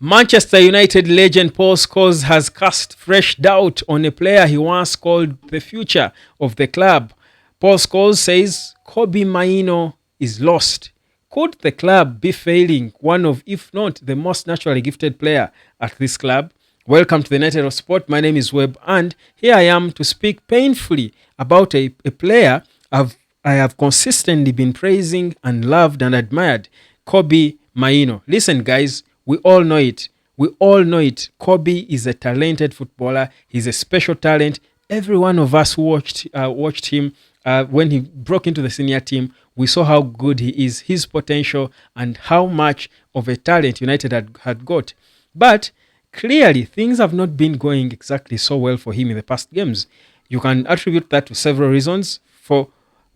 Manchester United legend Paul Scholes has cast fresh doubt on a player he once called the future of the club. Paul Scholes says Kobbie Mainoo is lost. Could the club be failing one of, if not the most naturally gifted player at this club? Welcome to the United of Sport. My name is Webb, and here I am to speak painfully about a player I have consistently been praising and loved and admired, Kobbie Mainoo. Listen, guys, we all know it. We all know it. Kobbie is a talented footballer. He's a special talent. Every one of us who watched him when he broke into the senior team. We saw how good he is, his potential, and how much of a talent United had got. But clearly, things have not been going exactly so well for him in the past games. You can attribute that to several reasons. For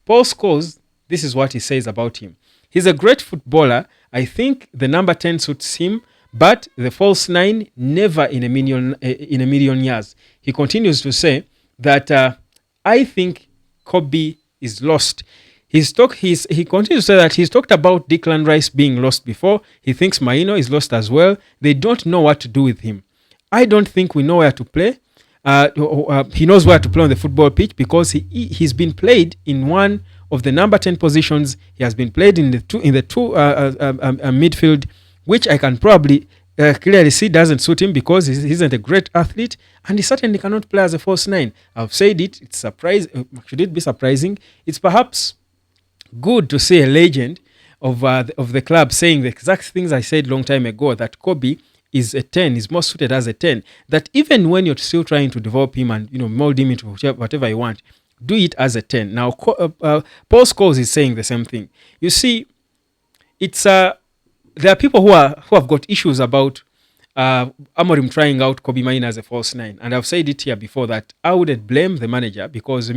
Paul Scholes, this is what he says about him. He's a great footballer. I think the number 10 suits him, but the false 9 never in a million years. He continues to say that I think Kobbie is lost. He continues to say that he's talked about Declan Rice being lost before. He thinks Mainoo is lost as well. They don't know what to do with him. I don't think we know where to play. He knows where to play on the football pitch because he's been played in one of the number 10 positions. He has been played in the two midfield, which I can probably clearly see doesn't suit him because he isn't a great athlete, and he certainly cannot play as a false 9. I've said it. It's surprising. Should it be surprising? It's perhaps good to see a legend of the club saying the exact things I said long time ago, that Kobbie is a 10, is more suited as a 10, that even when you're still trying to develop him and mold him into whatever you want, do it as a 10. Now, Paul Scholes is saying the same thing. You see, it's there are people who have got issues about Amorim trying out Kobbie Mainoo as a false 9, and I've said it here before that I wouldn't blame the manager because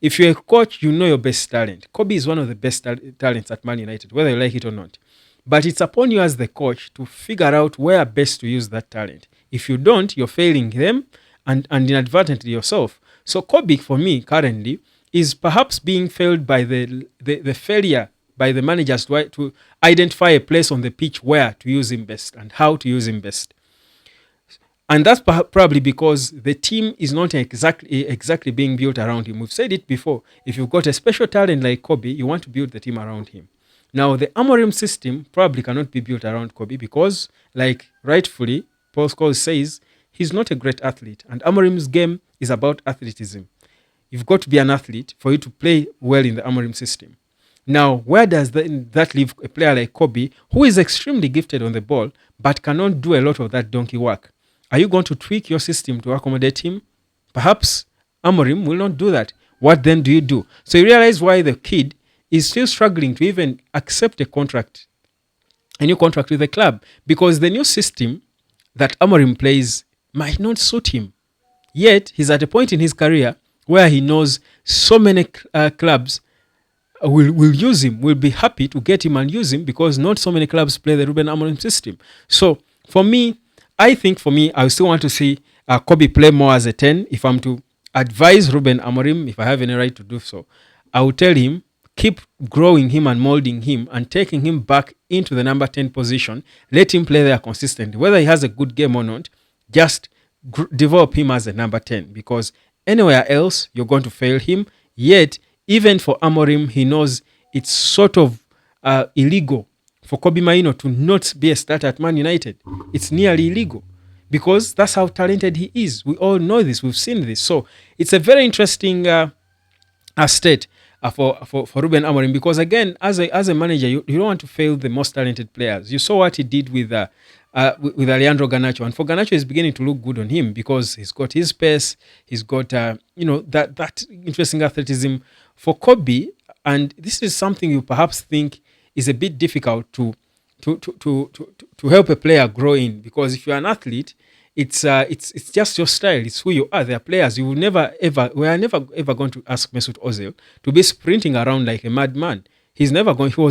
if you're a coach, you know your best talent. Kobbie is one of the best talents at Man United, whether you like it or not. But it's upon you as the coach to figure out where best to use that talent. If you don't, you're failing them and inadvertently yourself. So Kobbie, for me, currently, is perhaps being failed by the failure by the managers to identify a place on the pitch where to use him best and how to use him best. And that's probably because the team is not exactly being built around him. We've said it before. If you've got a special talent like Kobbie, you want to build the team around him. Now, the Amorim system probably cannot be built around Kobbie because, like rightfully, Paul Scholes says, he's not a great athlete. And Amorim's game is about athleticism. You've got to be an athlete for you to play well in the Amorim system. Now, where does that leave a player like Kobbie, who is extremely gifted on the ball, but cannot do a lot of that donkey work? Are you going to tweak your system to accommodate him? Perhaps Amorim will not do that. What then do you do? So you realize why the kid is still struggling to even accept a new contract with the club, because the new system that Amorim plays might not suit him. Yet, he's at a point in his career where he knows so many clubs will use him, will be happy to get him and use him because not so many clubs play the Ruben Amorim system. So, I still want to see Kobbie play more as a 10. If I'm to advise Ruben Amorim, if I have any right to do so, I will tell him, keep growing him and molding him and taking him back into the number 10 position. Let him play there consistently. Whether he has a good game or not, just develop him as a number 10, because anywhere else, you're going to fail him. Yet, even for Amorim, he knows it's sort of illegal for Kobbie Mainoo to not be a starter at Man United. It's nearly illegal because that's how talented he is. We all know this. We've seen this. So it's a very interesting state for Ruben Amorim, because again, as a manager, you don't want to fail the most talented players. You saw what he did with Alejandro Garnacho, and for Garnacho, is beginning to look good on him because he's got his pace, he's got that interesting athleticism. For Kobbie, and this is something you perhaps think is a bit difficult to help a player grow in, because if you're an athlete, it's just your style. It's who you are. There are players we are never ever going to ask Mesut Ozil to be sprinting around like a madman. He was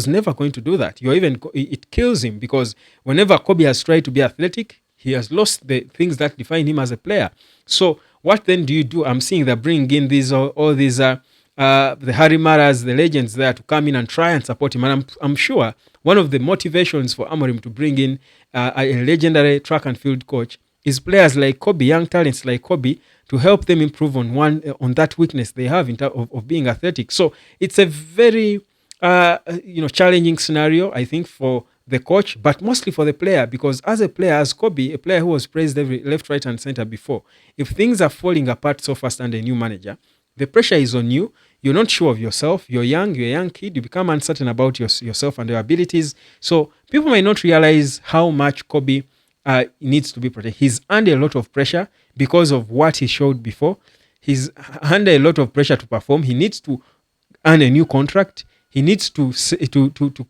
never going to do that. It kills him, because whenever Kobbie has tried to be athletic, he has lost the things that define him as a player. So what then do you do? I'm seeing they're bringing in all these the Harry Maras, the legends there to come in and try and support him. And I'm sure one of the motivations for Amorim to bring in a legendary track and field coach is players like Kobbie, young talents like Kobbie, to help them improve on that weakness they have in terms of being athletic. So it's a very challenging scenario, I think, for the coach, but mostly for the player, because as a player, as Kobbie, a player who was praised every left, right, and center before, if things are falling apart so fast under a new manager, the pressure is on you. You're not sure of yourself. You're young. You're a young kid. You become uncertain about yourself and your abilities. So people might not realize how much Kobbie needs to be protected. He's under a lot of pressure because of what he showed before. He's under a lot of pressure to perform. He needs to earn a new contract. He needs to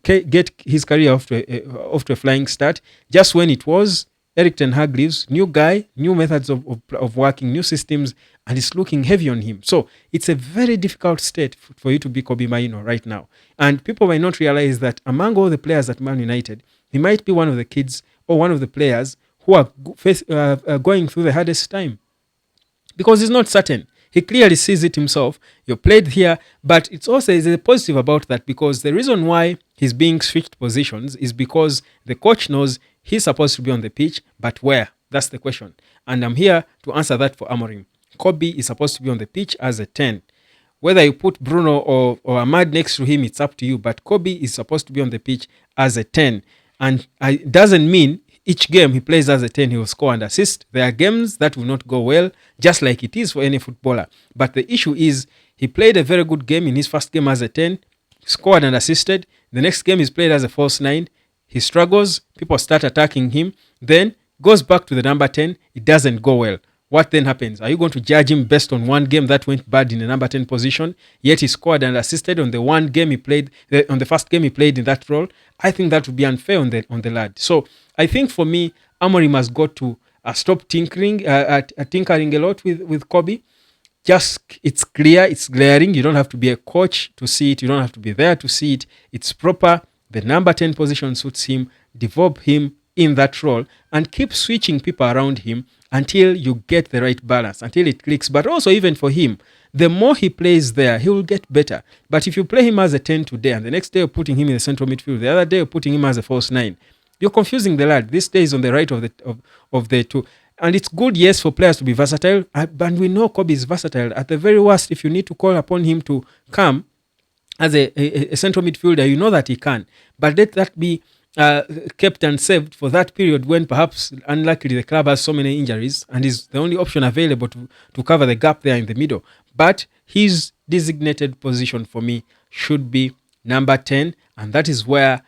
get his career off to a flying start. Just when it was Eric Ten Hag leaves, new guy, new methods of working, new systems, and it's looking heavy on him. So it's a very difficult state for you to be Kobbie Mainoo right now. And people might not realize that among all the players at Man United, he might be one of the kids or one of the players who are going through the hardest time, because he's not certain. He clearly sees it himself. You played here, but it's also is a positive about that, because the reason why he's being switched positions is because the coach knows he's supposed to be on the pitch, but where? That's the question. And I'm here to answer that for Amorim. Kobbie is supposed to be on the pitch as a 10. Whether you put Bruno or Ahmad next to him, it's up to you. But Kobbie is supposed to be on the pitch as a 10. And it doesn't mean each game he plays as a 10, he will score and assist. There are games that will not go well, just like it is for any footballer. But the issue is, he played a very good game in his first game as a 10, scored and assisted. The next game he's played as a false 9. He struggles, people start attacking him, then goes back to the number 10, it doesn't go well. What then happens? Are you going to judge him based on one game that went bad in the number 10 position, yet he scored and assisted on the one game he played, on the first game he played in that role? I think that would be unfair on the lad. So I think for me, Amorim has got to stop tinkering a lot with Kobbie. Just, it's clear, it's glaring. You don't have to be a coach to see it. You don't have to be there to see it. It's proper. The number 10 position suits him. Develop him in that role and keep switching people around him until you get the right balance, until it clicks. But also, even for him, the more he plays there, he will get better. But if you play him as a 10 today, and the next day you're putting him in the central midfield, the other day you're putting him as a false 9, you're confusing the lad. This day is on the right of the two. And it's good, yes, for players to be versatile. And we know Kobbie is versatile. At the very worst, if you need to call upon him to come as a central midfielder, you know that he can. But let that be kept and saved for that period when perhaps, unluckily, the club has so many injuries and is the only option available to cover the gap there in the middle. But his designated position for me should be number 10, and that is where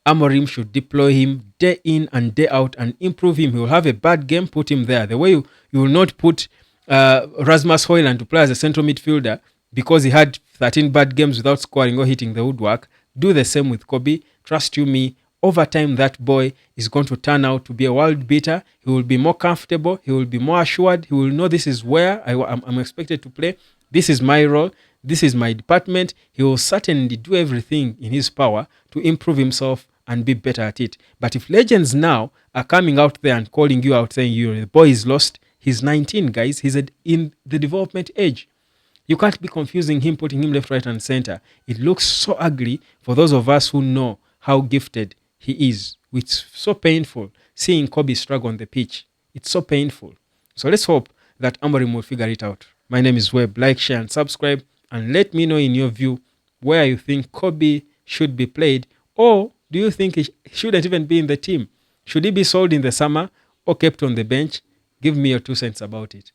Amorim should deploy him day in and day out and improve him. He will have a bad game, put him there. The way you will not put Rasmus Højlund to play as a central midfielder because he had 13 bad games without scoring or hitting the woodwork. Do the same with Kobbie. Trust you me, over time that boy is going to turn out to be a world beater. He will be more comfortable. He will be more assured. He will know this is where I'm expected to play. This is my role. This is my department. He will certainly do everything in his power to improve himself and be better at it. But if legends now are coming out there and calling you out saying the boy is lost, he's 19, guys. He's in the development age. You can't be confusing him, putting him left, right, and center. It looks so ugly for those of us who know how gifted he is. It's so painful seeing Kobbie struggle on the pitch. It's so painful. So let's hope that Amorim will figure it out. My name is Webb. Like, share, and subscribe. And let me know in your view where you think Kobbie should be played, or do you think he shouldn't even be in the team? Should he be sold in the summer or kept on the bench? Give me your 2 cents about it.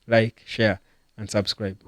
Like, share, and subscribe.